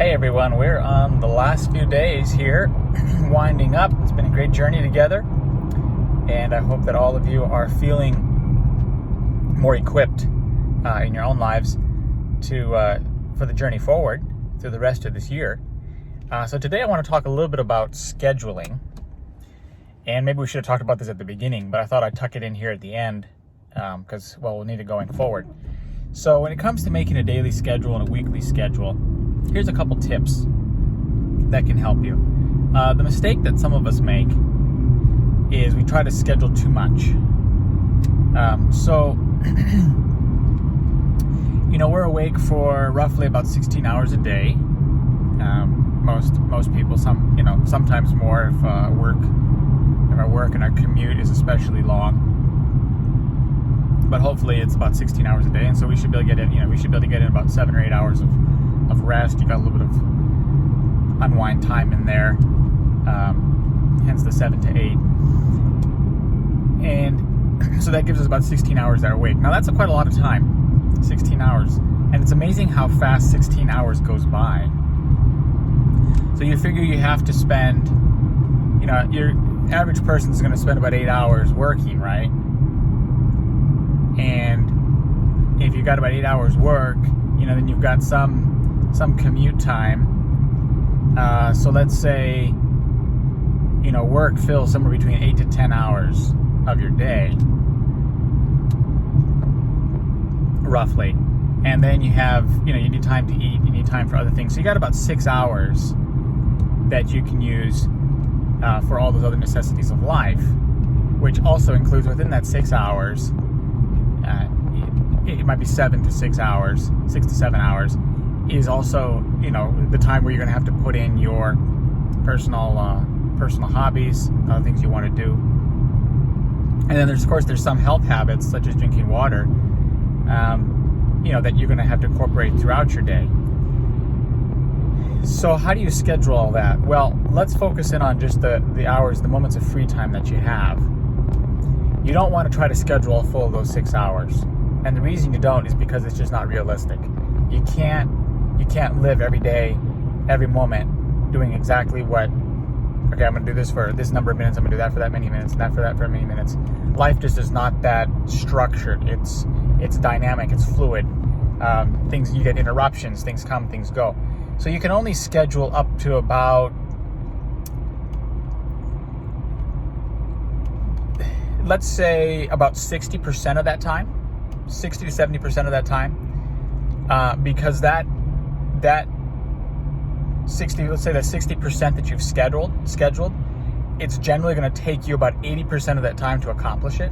Hey everyone, we're on the last few days here, winding up. It's been a great journey together, and I hope that all of you are feeling more equipped in your own lives for the journey forward through the rest of this year. So today I want to talk a little bit about scheduling, and maybe we should have talked about this at the beginning, but I thought I'd tuck it in here at the end because, we'll need it going forward. So when it comes to making a daily schedule and a weekly schedule, here's a couple tips that can help you. The mistake that some of us make is we try to schedule too much. We're awake for roughly about 16 hours a day. Most people, sometimes more if our work and our commute is especially long. But hopefully it's about 16 hours a day, and so we should be able to get in. We should be able to get in about 7 or 8 hours of rest. You got a little bit of unwind time in there, hence the 7 to 8, and so that gives us about 16 hours that are awake. Now that's quite a lot of time, 16 hours, and it's amazing how fast 16 hours goes by. So you figure you have to spend, your average person is going to spend about 8 hours working, right? And if you've got about 8 hours work, then you've got some commute time. So let's say, work fills somewhere between 8 to 10 hours of your day, roughly. And then you have, you need time to eat, you need time for other things. So you got about 6 hours that you can use for all those other necessities of life, which also includes within that 6 hours, it might be 7 to 6 hours, 6 to 7 hours, is also, the time where you're going to have to put in your personal hobbies, other things you want to do. And then there's some health habits, such as drinking water, that you're going to have to incorporate throughout your day. So how do you schedule all that? Well, let's focus in on just the hours, the moments of free time that you have. You don't want to try to schedule a full of those 6 hours. And the reason you don't is because it's just not realistic. You can't live every day, every moment, doing exactly what, okay, I'm going to do this for this number of minutes, I'm going to do that for that many minutes, and that for that for many minutes. Life just is not that structured. It's dynamic, it's fluid. You get interruptions, things come, things go. So you can only schedule up to about, let's say about 60% of that time, 60 to 70% of that time, because that 60, let's say that 60% that you've scheduled, it's generally going to take you about 80% of that time to accomplish it.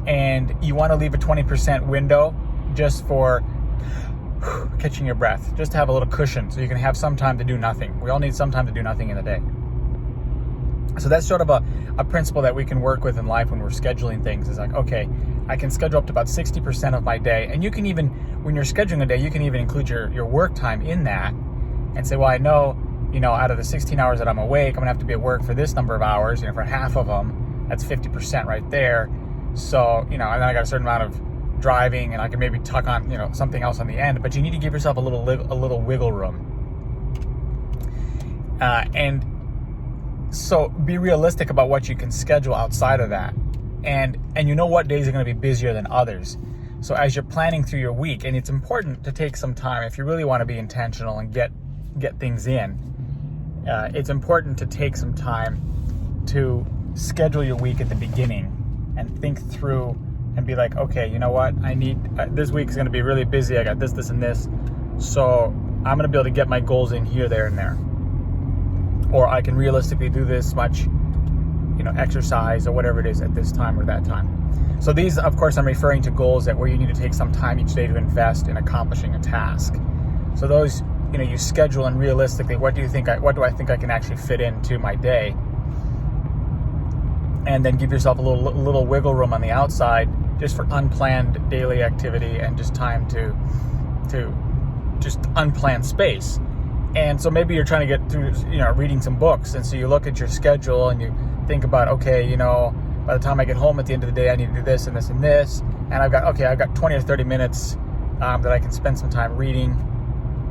And you want to leave a 20% window just for catching your breath, just to have a little cushion so you can have some time to do nothing. We all need some time to do nothing in the day. So that's sort of a principle that we can work with in life when we're scheduling things. Is like, okay, I can schedule up to about 60% of my day. And you can even, when you're scheduling a day, you can even include your work time in that and say, well, I know, out of the 16 hours that I'm awake, I'm going to have to be at work for this number of hours. For half of them, that's 50% right there. So, and then I got a certain amount of driving, and I can maybe tuck on, something else on the end. But you need to give yourself a little wiggle room. And so be realistic about what you can schedule outside of that. And what days are going to be busier than others. So as you're planning through your week, and it's important to take some time, if you really want to be intentional and get things in, it's important to take some time to schedule your week at the beginning and think through and be like, okay, you know what? I need, this week is going to be really busy. I got this, and this. So I'm going to be able to get my goals in here, there, and there. Or I can realistically do this much, exercise or whatever it is at this time or that time. So these, of course, I'm referring to goals where you need to take some time each day to invest in accomplishing a task. So those, you schedule and realistically, what do I think I can actually fit into my day? And then give yourself a little wiggle room on the outside just for unplanned daily activity and just time to just unplanned space. And so maybe you're trying to get through, reading some books. And so you look at your schedule and you think about, okay, by the time I get home at the end of the day, I need to do this and this and this. And I've got 20 or 30 minutes that I can spend some time reading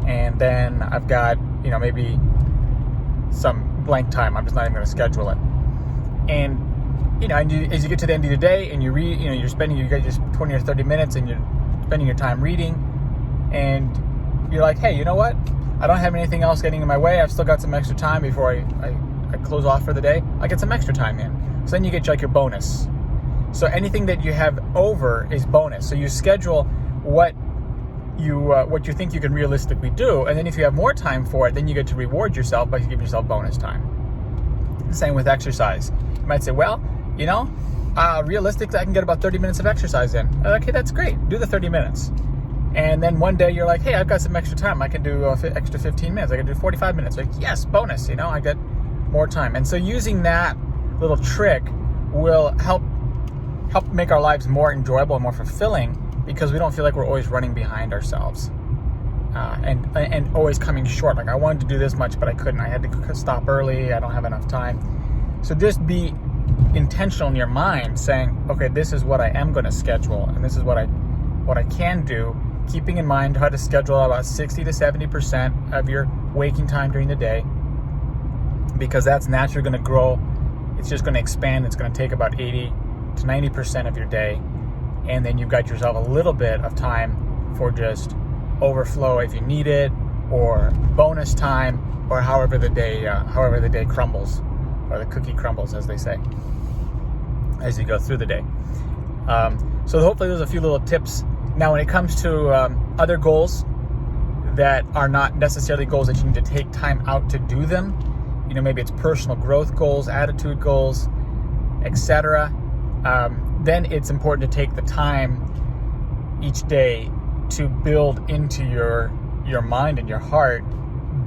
and then I've got, maybe some blank time. I'm just not even going to schedule it. And as you get to the end of the day and you read, you got just 20 or 30 minutes and you're spending your time reading, and you're like, hey, you know what? I don't have anything else getting in my way. I've still got some extra time before I close off for the day. I get some extra time in. So then you get like your bonus. So anything that you have over is bonus. So you schedule what you think you can realistically do, and then if you have more time for it, then you get to reward yourself by giving yourself bonus time. Same with exercise. You might say, well, realistically, I can get about 30 minutes of exercise in. Okay, that's great. Do the 30 minutes. And then one day you're like, hey, I've got some extra time. I can do extra 15 minutes. I can do 45 minutes. Like, yes, bonus. I get more time. And so using that little trick will help make our lives more enjoyable and more fulfilling, because we don't feel like we're always running behind ourselves and always coming short. Like, I wanted to do this much, but I couldn't. I had to stop early. I don't have enough time. So just be intentional in your mind, saying, okay, this is what I am going to schedule, and this is what I can do, keeping in mind how to schedule about 60 to 70% of your waking time during the day, because that's naturally going to grow. It's just going to expand. It's going to take about 80 to 90% of your day. And then you've got yourself a little bit of time for just overflow if you need it, or bonus time, or however the day crumbles, or the cookie crumbles, as they say, as you go through the day. So hopefully there's a few little tips. Now, when it comes to other goals that are not necessarily goals that you need to take time out to do them, maybe it's personal growth goals, attitude goals, etc. Then it's important to take the time each day to build into your mind and your heart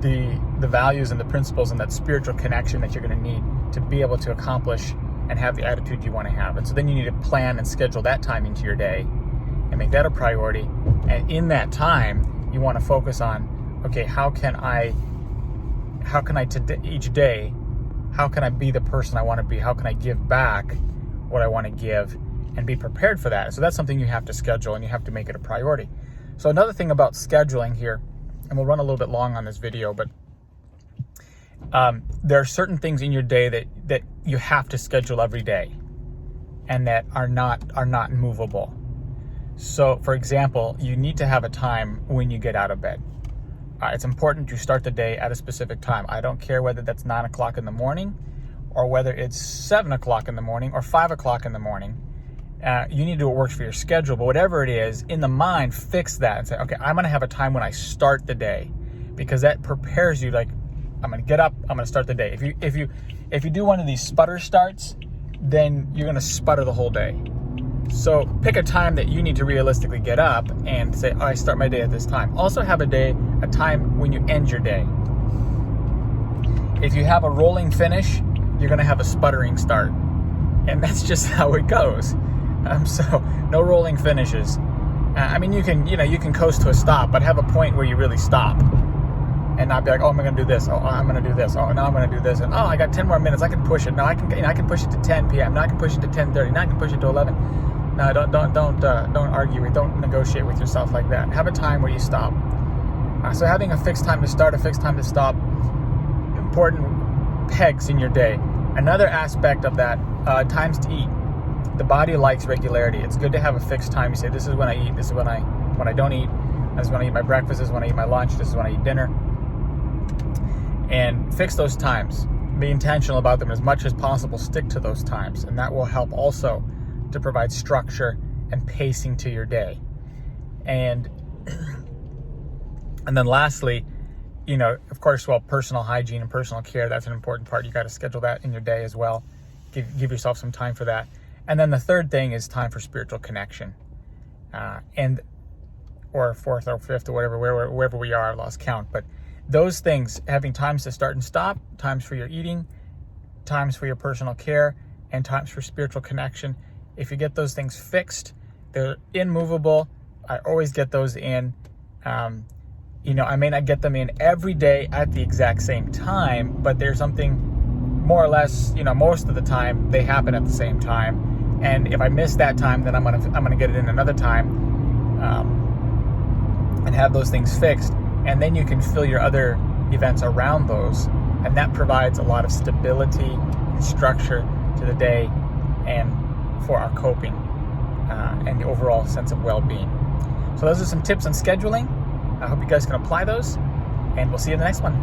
the values and the principles and that spiritual connection that you're going to need to be able to accomplish and have the attitude you want to have. And so then you need to plan and schedule that time into your day and make that a priority. And in that time, you want to focus on, okay, how can I today, each day, how can I be the person I want to be? How can I give back what I want to give, and be prepared for that? So that's something you have to schedule, and you have to make it a priority. So another thing about scheduling here, and we'll run a little bit long on this video, but there are certain things in your day that you have to schedule every day, and that are not movable. So, for example, you need to have a time when you get out of bed. It's important you start the day at a specific time. I don't care whether that's 9 o'clock in the morning, or whether it's 7 o'clock in the morning or 5 o'clock in the morning. You need to do what works for your schedule, but whatever it is, in the mind, fix that and say, okay, I'm going to have a time when I start the day, because that prepares you. Like, I'm going to get up, I'm going to start the day. If you do one of these sputter starts, then you're going to sputter the whole day. So pick a time that you need to realistically get up and say, I start my day at this time. Also have a time when you end your day. If you have a rolling finish, you're going to have a sputtering start. And that's just how it goes. So no rolling finishes. You can coast to a stop, but have a point where you really stop. And not be like, oh, I'm going to do this. Oh, I'm going to do this. Oh, now I'm going to do this. And, oh, I got 10 more minutes. I can push it. Now I can push it to 10 p.m. Now I can push it to 10:30. Now I can push it to 11. No, don't argue. Don't negotiate with yourself like that. Have a time where you stop. So having a fixed time to start, a fixed time to stop, important pegs in your day. Another aspect of that, times to eat. The body likes regularity. It's good to have a fixed time. You say, this is when I eat. This is when I don't eat. This is when I eat my breakfast. This is when I eat my lunch. This is when I eat dinner. And fix those times. Be intentional about them as much as possible. Stick to those times, and that will help also to provide structure and pacing to your day. And then lastly, of course, personal hygiene and personal care, that's an important part. You got to schedule that in your day as well. Give yourself some time for that. And then the third thing is time for spiritual connection. Or fourth or fifth or wherever we are, I lost count. But those things, having times to start and stop, times for your eating, times for your personal care, and times for spiritual connection. If you get those things fixed, they're immovable. I always get those in. I may not get them in every day at the exact same time, but there's something more or less, most of the time they happen at the same time. And if I miss that time, then I'm gonna get it in another time, and have those things fixed. and then you can fill your other events around those, and that provides a lot of stability and structure to the day and for our coping and the overall sense of well-being. So those are some tips on scheduling. I hope you guys can apply those, and we'll see you in the next one.